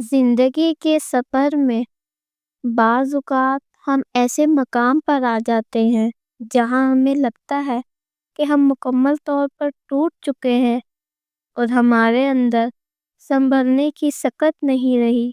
زندگی کے سفر میں بعض اوقات ہم ایسے مقام پر آ جاتے ہیں جہاں ہمیں لگتا ہے کہ ہم مکمل طور پر ٹوٹ چکے ہیں اور ہمارے اندر سنبھلنے کی سکت نہیں رہی۔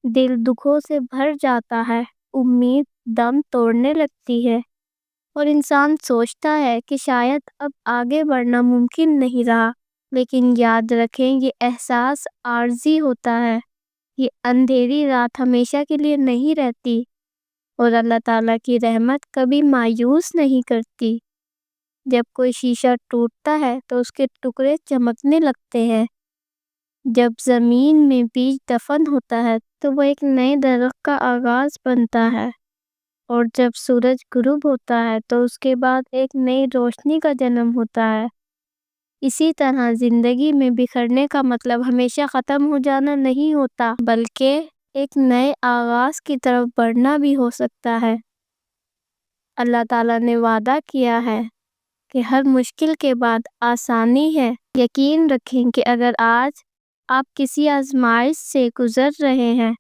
دل دکھوں سے بھر جاتا ہے، امید دم توڑنے لگتی ہے اور انسان سوچتا ہے کہ شاید اب آگے بڑھنا ممکن نہیں رہا۔ لیکن یاد رکھیں، یہ احساس عارضی ہوتا ہے۔ یہ اندھیری رات ہمیشہ کے لیے نہیں رہتی اور اللہ تعالیٰ کی رحمت کبھی مایوس نہیں کرتی۔ جب کوئی شیشہ ٹوٹتا ہے تو اس کے ٹکڑے چمکنے لگتے ہیں۔ جب زمین میں بیج دفن ہوتا ہے تو وہ ایک نئے درخت کا آغاز بنتا ہے، اور جب سورج غروب ہوتا ہے تو اس کے بعد ایک نئی روشنی کا جنم ہوتا ہے۔ اسی طرح زندگی میں بکھرنے کا مطلب ہمیشہ ختم ہو جانا نہیں ہوتا، بلکہ ایک نئے آغاز کی طرف بڑھنا بھی ہو سکتا ہے۔ اللہ تعالیٰ نے وعدہ کیا ہے کہ ہر مشکل کے بعد آسانی ہے۔ یقین رکھیں کہ اگر آج آپ کسی آزمائش سے گزر رہے ہیں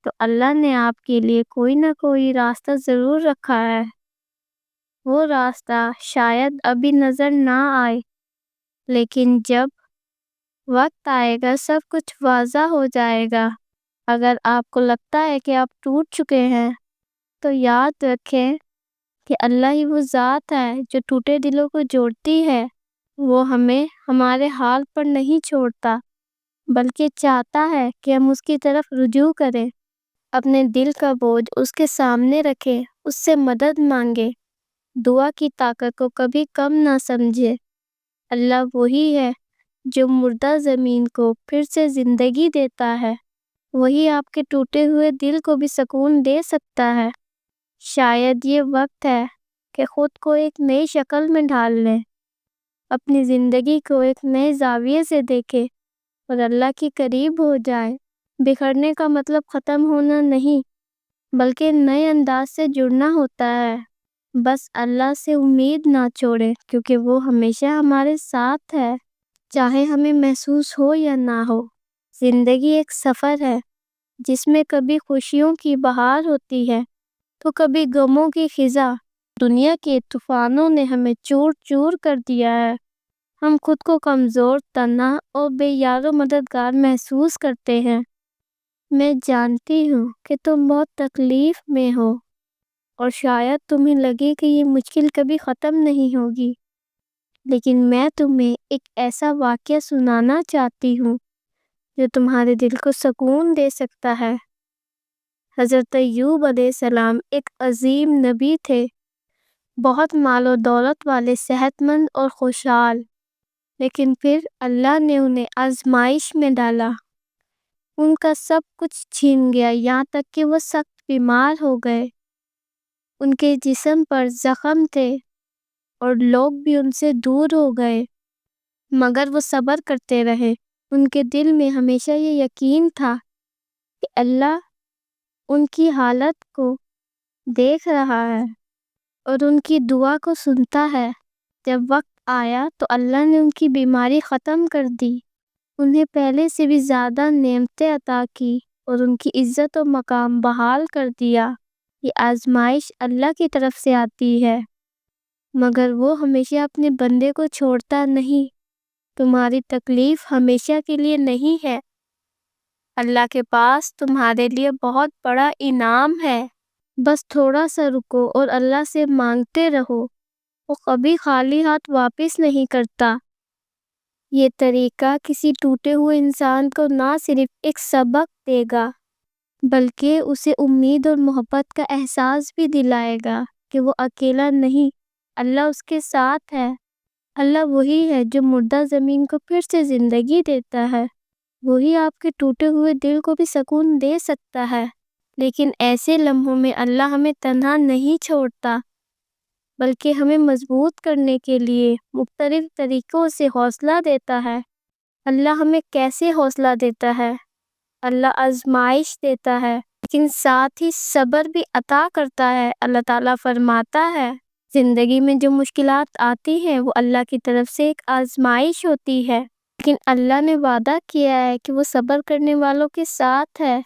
تو اللہ نے آپ کے لیے کوئی نہ کوئی راستہ ضرور رکھا ہے۔ وہ راستہ شاید ابھی نظر نہ آئے، لیکن جب وقت آئے گا سب کچھ واضح ہو جائے گا۔ اگر آپ کو لگتا ہے کہ آپ ٹوٹ چکے ہیں تو یاد رکھیں کہ اللہ ہی وہ ذات ہے جو ٹوٹے دلوں کو جوڑتی ہے۔ وہ ہمیں ہمارے حال پر نہیں چھوڑتا، بلکہ چاہتا ہے کہ ہم اس کی طرف رجوع کریں۔ اپنے دل کا بوجھ اس کے سامنے رکھیں، اس سے مدد مانگیں، دعا کی طاقت کو کبھی کم نہ سمجھیں۔ اللہ وہی ہے جو مردہ زمین کو پھر سے زندگی دیتا ہے۔ وہی آپ کے ٹوٹے ہوئے دل کو بھی سکون دے سکتا ہے۔ شاید یہ وقت ہے کہ خود کو ایک نئی شکل میں ڈھال لیں، اپنی زندگی کو ایک نئے زاویے سے دیکھیں اور اللہ کے قریب ہو جائیں۔ بکھرنے کا مطلب ختم ہونا نہیں، بلکہ نئے انداز سے جڑنا ہوتا ہے۔ بس اللہ سے امید نہ چھوڑیں، کیونکہ وہ ہمیشہ ہمارے ساتھ ہے، چاہے ہمیں محسوس ہو یا نہ ہو۔ زندگی ایک سفر ہے جس میں کبھی خوشیوں کی بہار ہوتی ہے تو کبھی غموں کی خزاں۔ دنیا کے طوفانوں نے ہمیں چور چور کر دیا ہے۔ ہم خود کو کمزور، تنہا اور بے یار و مددگار محسوس کرتے ہیں۔ میں جانتی ہوں کہ تم بہت تکلیف میں ہو اور شاید تمہیں لگے کہ یہ مشکل کبھی ختم نہیں ہوگی، لیکن میں تمہیں ایک ایسا واقعہ سنانا چاہتی ہوں جو تمہارے دل کو سکون دے سکتا ہے۔ حضرت ایوب علیہ السلام ایک عظیم نبی تھے، بہت مال و دولت والے، صحت مند اور خوشحال، لیکن پھر اللہ نے انہیں آزمائش میں ڈالا۔ ان کا سب کچھ چھین گیا، یہاں تک کہ وہ سخت بیمار ہو گئے۔ ان کے جسم پر زخم تھے اور لوگ بھی ان سے دور ہو گئے، مگر وہ صبر کرتے رہے۔ ان کے دل میں ہمیشہ یہ یقین تھا کہ اللہ ان کی حالت کو دیکھ رہا ہے اور ان کی دعا کو سنتا ہے۔ جب وقت آیا تو اللہ نے ان کی بیماری ختم کر دی، انہیں پہلے سے بھی زیادہ نعمتیں عطا کی اور ان کی عزت و مقام بحال کر دیا۔ یہ آزمائش اللہ کی طرف سے آتی ہے، مگر وہ ہمیشہ اپنے بندے کو چھوڑتا نہیں۔ تمہاری تکلیف ہمیشہ کے لیے نہیں ہے، اللہ کے پاس تمہارے لیے بہت بڑا انعام ہے۔ بس تھوڑا سا رکو اور اللہ سے مانگتے رہو، وہ کبھی خالی ہاتھ واپس نہیں کرتا۔ یہ طریقہ کسی ٹوٹے ہوئے انسان کو نہ صرف ایک سبق دے گا، بلکہ اسے امید اور محبت کا احساس بھی دلائے گا کہ وہ اکیلا نہیں، اللہ اس کے ساتھ ہے۔ اللہ وہی ہے جو مردہ زمین کو پھر سے زندگی دیتا ہے۔ وہی آپ کے ٹوٹے ہوئے دل کو بھی سکون دے سکتا ہے۔ لیکن ایسے لمحوں میں اللہ ہمیں تنہا نہیں چھوڑتا، بلکہ ہمیں مضبوط کرنے کے لیے مختلف طریقوں سے حوصلہ دیتا ہے۔ اللہ ہمیں کیسے حوصلہ دیتا ہے؟ اللہ آزمائش دیتا ہے، لیکن ساتھ ہی صبر بھی عطا کرتا ہے۔ اللہ تعالیٰ فرماتا ہے، زندگی میں جو مشکلات آتی ہیں وہ اللہ کی طرف سے ایک آزمائش ہوتی ہے۔ لیکن اللہ نے وعدہ کیا ہے کہ وہ صبر کرنے والوں کے ساتھ ہے۔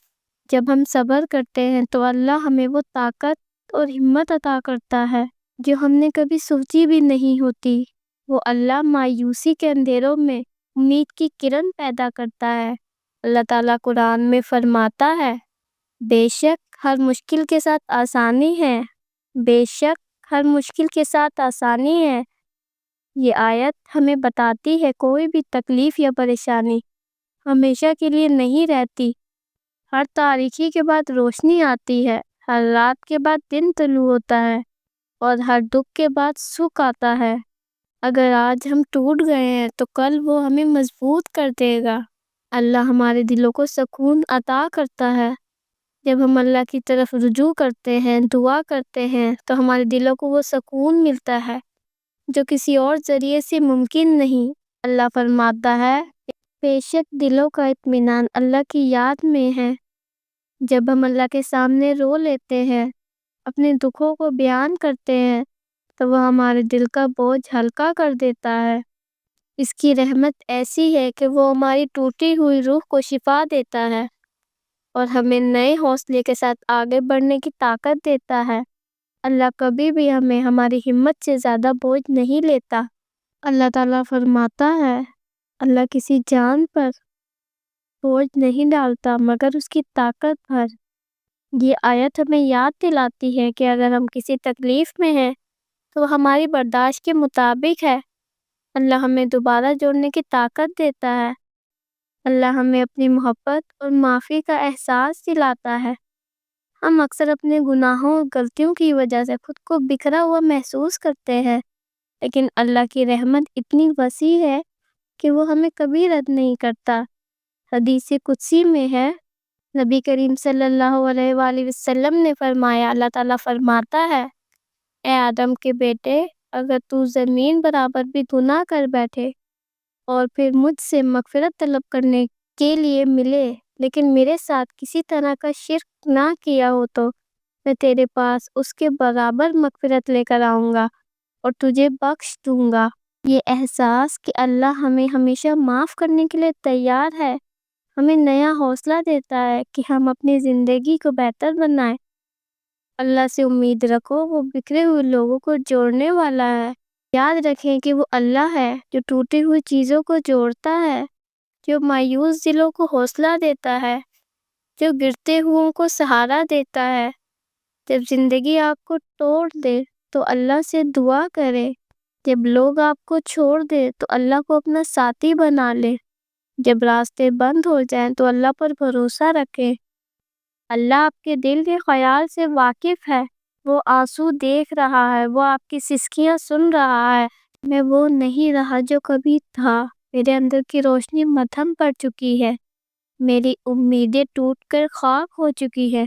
جب ہم صبر کرتے ہیں تو اللہ ہمیں وہ طاقت اور ہمت عطا کرتا ہے جو ہم نے کبھی سوچی بھی نہیں ہوتی۔ وہ اللہ مایوسی کے اندھیروں میں امید کی کرن پیدا کرتا ہے۔ اللہ تعالیٰ قرآن میں فرماتا ہے، بے شک ہر مشکل کے ساتھ آسانی ہے، بے شک ہر مشکل کے ساتھ آسانی ہے۔ یہ آیت ہمیں بتاتی ہے کوئی بھی تکلیف یا پریشانی ہمیشہ کے لیے نہیں رہتی۔ ہر تاریکی کے بعد روشنی آتی ہے، ہر رات کے بعد دن طلوع ہوتا ہے، اور ہر دکھ کے بعد سکھ آتا ہے۔ اگر آج ہم ٹوٹ گئے ہیں تو کل وہ ہمیں مضبوط کر دے گا۔ اللہ ہمارے دلوں کو سکون عطا کرتا ہے۔ جب ہم اللہ کی طرف رجوع کرتے ہیں، دعا کرتے ہیں، تو ہمارے دلوں کو وہ سکون ملتا ہے جو کسی اور ذریعے سے ممکن نہیں۔ اللہ فرماتا ہے، بے شک دلوں کا اطمینان اللہ کی یاد میں ہے۔ جب ہم اللہ کے سامنے رو لیتے ہیں، اپنے دکھوں کو بیان کرتے ہیں، تو وہ ہمارے دل کا بوجھ ہلکا کر دیتا ہے۔ اس کی رحمت ایسی ہے کہ وہ ہماری ٹوٹی ہوئی روح کو شفا دیتا ہے اور ہمیں نئے حوصلے کے ساتھ آگے بڑھنے کی طاقت دیتا ہے۔ اللہ کبھی بھی ہمیں ہماری ہمت سے زیادہ بوجھ نہیں لیتا۔ اللہ تعالیٰ فرماتا ہے، اللہ کسی جان پر بوجھ نہیں ڈالتا مگر اس کی طاقت پر۔ یہ آیت ہمیں یاد دلاتی ہے کہ اگر ہم کسی تکلیف میں ہیں تو وہ ہماری برداشت کے مطابق ہے۔ اللہ ہمیں دوبارہ جوڑنے کی طاقت دیتا ہے۔ اللہ ہمیں اپنی محبت اور معافی کا احساس دلاتا ہے۔ ہم اکثر اپنے گناہوں اور غلطیوں کی وجہ سے خود کو بکھرا ہوا محسوس کرتے ہیں، لیکن اللہ کی رحمت اتنی وسیع ہے کہ وہ ہمیں کبھی رد نہیں کرتا۔ حدیث قدسی میں ہے، نبی کریم صلی اللہ علیہ وآلہ وسلم نے فرمایا، اللہ تعالیٰ فرماتا ہے، اے آدم کے بیٹے، اگر تو زمین برابر بھی گناہ کر بیٹھے اور پھر مجھ سے مغفرت طلب کرنے کے لیے ملے لیکن میرے ساتھ کسی طرح کا شرک نہ کیا ہو تو میں تیرے پاس اس کے برابر مغفرت لے کر آؤں گا اور تجھے بخش دوں گا۔ یہ احساس کہ اللہ ہمیں ہمیشہ معاف کرنے کے لیے تیار ہے، ہمیں نیا حوصلہ دیتا ہے کہ ہم اپنی زندگی کو بہتر بنائیں۔ اللہ سے امید رکھو، وہ بکھرے ہوئے لوگوں کو جوڑنے والا ہے۔ یاد رکھیں کہ وہ اللہ ہے جو ٹوٹی ہوئی چیزوں کو جوڑتا ہے، جو مایوس دلوں کو حوصلہ دیتا ہے، جو گرتے ہوئوں کو سہارا دیتا ہے۔ جب زندگی آپ کو توڑ دے تو اللہ سے دعا کرے، جب لوگ آپ کو چھوڑ دے تو اللہ کو اپنا ساتھی بنا لے، جب راستے بند ہو جائیں تو اللہ پر بھروسہ رکھیں۔ اللہ آپ کے دل کے خیال سے واقف ہے، وہ آنسو دیکھ رہا ہے، وہ آپ کی سسکیاں سن رہا ہے۔ میں وہ نہیں رہا جو کبھی تھا، میرے اندر کی روشنی مدھم پڑ چکی ہے، میری امیدیں ٹوٹ کر خاک ہو چکی ہے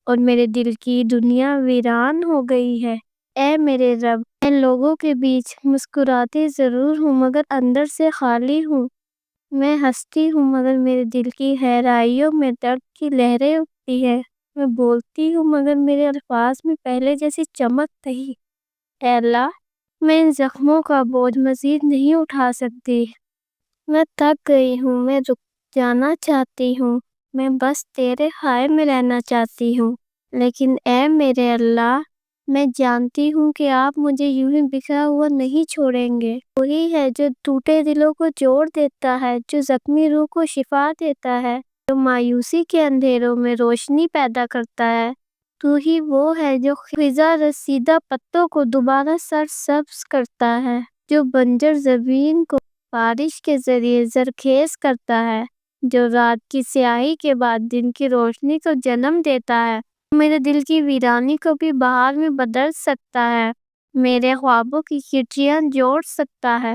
اور میرے دل کی دنیا ویران ہو گئی ہے۔ اے میرے رب، میں لوگوں کے بیچ مسکراتی ضرور ہوں مگر اندر سے خالی ہوں۔ میں ہنستی ہوں مگر میرے دل کی گہرائیوں میں درد کی لہریں اٹھتی ہے۔ میں بولتی ہوں مگر میرے الفاظ میں پہلے جیسی چمک نہیں۔ اے اللہ، میں ان زخموں کا بوجھ مزید نہیں اٹھا سکتی۔ میں تھک گئی ہوں، میں رک جانا چاہتی ہوں، میں بس تیرے ہائے میں رہنا چاہتی ہوں۔ لیکن اے میرے اللہ، میں جانتی ہوں کہ آپ مجھے یوں ہی بکھرا ہوا نہیں چھوڑیں گے۔ وہی ہے جو ٹوٹے دلوں کو جوڑ دیتا ہے، جو زخمی روح کو شفا دیتا ہے، جو مایوسی کے اندھیروں میں روشنی پیدا کرتا ہے۔ تو ہی وہ ہے جو خزاں رسیدہ پتوں کو دوبارہ سرسبز کرتا ہے، جو بنجر زمین کو بارش کے ذریعے زرخیز کرتا ہے، جو رات کی سیاہی کے بعد دن کی روشنی کو جنم دیتا ہے۔ میرے دل کی ویرانی کو بھی بہار میں بدل سکتا ہے، میرے خوابوں کی کھڑکیاں جوڑ سکتا ہے،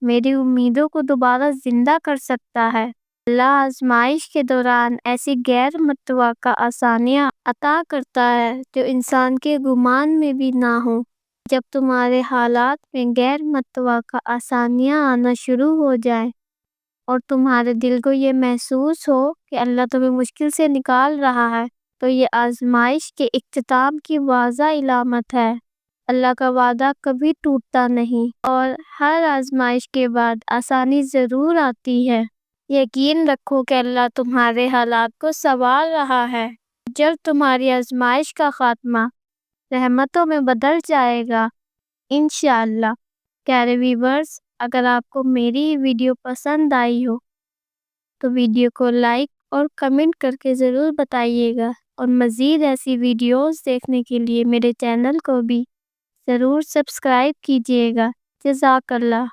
میری امیدوں کو دوبارہ زندہ کر سکتا ہے۔ اللہ آزمائش کے دوران ایسی غیر متوقع آسانیاں عطا کرتا ہے جو انسان کے گمان میں بھی نہ ہو۔ جب تمہارے حالات میں غیر متوقع آسانیاں آنا شروع ہو جائیں اور تمہارے دل کو یہ محسوس ہو کہ اللہ تمہیں مشکل سے نکال رہا ہے، تو یہ آزمائش کے اختتام کی واضح علامت ہے۔ اللہ کا وعدہ کبھی ٹوٹتا نہیں، اور ہر آزمائش کے بعد آسانی ضرور آتی ہے۔ یقین رکھو کہ اللہ تمہارے حالات کو سنوار رہا ہے۔ جب تمہاری آزمائش کا خاتمہ رحمتوں میں بدل جائے گا انشاءاللہ۔ پیارے ویورز، اگر آپ کو میری ویڈیو پسند آئی ہو تو ویڈیو کو لائک اور کمنٹ کر کے ضرور بتائیے گا، اور مزید ایسی ویڈیوز دیکھنے کے لیے میرے چینل کو بھی ضرور سبسکرائب کیجیے گا۔ جزاک اللہ۔